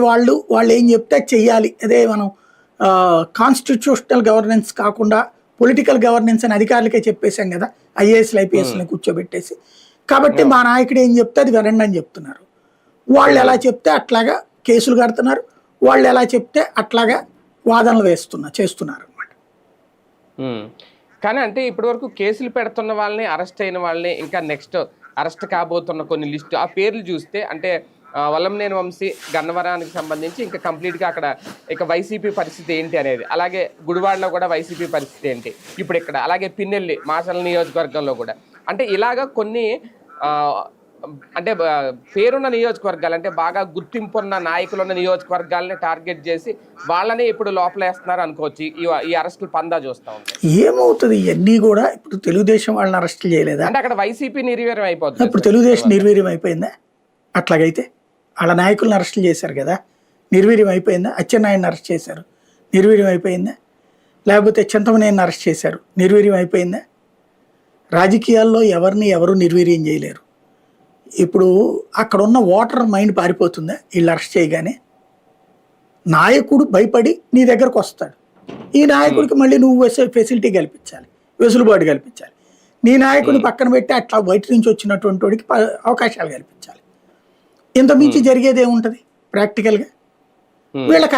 వాళ్ళు వాళ్ళు ఏం చెప్తే చెయ్యాలి. అదే మనం కాన్స్టిట్యూషనల్ గవర్నెన్స్ కాకుండా పొలిటికల్ గవర్నెన్స్ అని అధికారులకే చెప్పేశాం కదా, ఐఏఎస్లు ఐపీఎస్ని కూర్చోబెట్టేసి. కాబట్టి మా నాయకుడు ఏం చెప్తే అది వినండి అని చెప్తున్నారు. వాళ్ళు ఎలా చెప్తే అట్లాగా కేసులు కడుతున్నారు, వాళ్ళు ఎలా చెప్తే అట్లాగా వాదనలు చేస్తున్నారు అనమాట. కానీ అంటే ఇప్పటి వరకు కేసులు పెడుతున్న వాళ్ళని, అరెస్ట్ అయిన వాళ్ళని, ఇంకా నెక్స్ట్ అరెస్ట్ కాబోతున్న కొన్ని లిస్టు ఆ పేర్లు చూస్తే అంటే వల్లంనేని వంశీ గన్నవరానికి సంబంధించి ఇంకా కంప్లీట్గా అక్కడ ఇక వైసీపీ పరిస్థితి ఏంటి అనేది, అలాగే గుడివాడలో కూడా వైసీపీ పరిస్థితి ఏంటి ఇప్పుడు ఇక్కడ, అలాగే పిన్నెల్లి మాచల నియోజకవర్గంలో కూడా, అంటే ఇలాగా కొన్ని అంటే పేరున్న నియోజకవర్గాలు, అంటే బాగా గుర్తింపున్న నాయకులున్న నియోజకవర్గాలని టార్గెట్ చేసి వాళ్ళని ఇప్పుడు లోపలేస్తున్నారు అనుకోవచ్చు ఈ అరెస్టులు పందా చూస్తా ఉంటాం. ఏమవుతుంది ఇవన్నీ కూడా? ఇప్పుడు తెలుగుదేశం వాళ్ళని అరెస్ట్ చేయలేదా? అంటే అక్కడ వైసీపీ నిర్వీర్యం అయిపోతుంది. ఇప్పుడు తెలుగుదేశం నిర్వీర్యం అయిపోయిందా? అట్లాగైతే వాళ్ళ నాయకులను అరెస్టులు చేశారు కదా, నిర్వీర్యం అయిపోయిందా? అచ్చెన్నాయుడిని అరెస్ట్ చేశారు, నిర్వీర్యం అయిపోయిందా? లేకపోతే చింతమనేని అరెస్ట్ చేశారు, నిర్వీర్యం అయిపోయిందా? రాజకీయాల్లో ఎవరు నిర్వీర్యం చేయలేరు. ఇప్పుడు అక్కడ ఉన్న ఓటర్ మైండ్ పారిపోతుందా వీళ్ళు అరెస్ట్ చేయగానే? నాయకుడు భయపడి నీ దగ్గరకు వస్తాడు, ఈ నాయకుడికి మళ్ళీ నువ్వు ఫెసిలిటీ కల్పించాలి, వెసులుబాటు కల్పించాలి. నీ నాయకుడిని పక్కన పెట్టి అట్లా బయట నుంచి వచ్చినటువంటి వాడికి అవకాశాలు కల్పించాలి. ఇంత మించి జరిగేది ఏముంటుంది ప్రాక్టికల్గా? వీళ్ళకి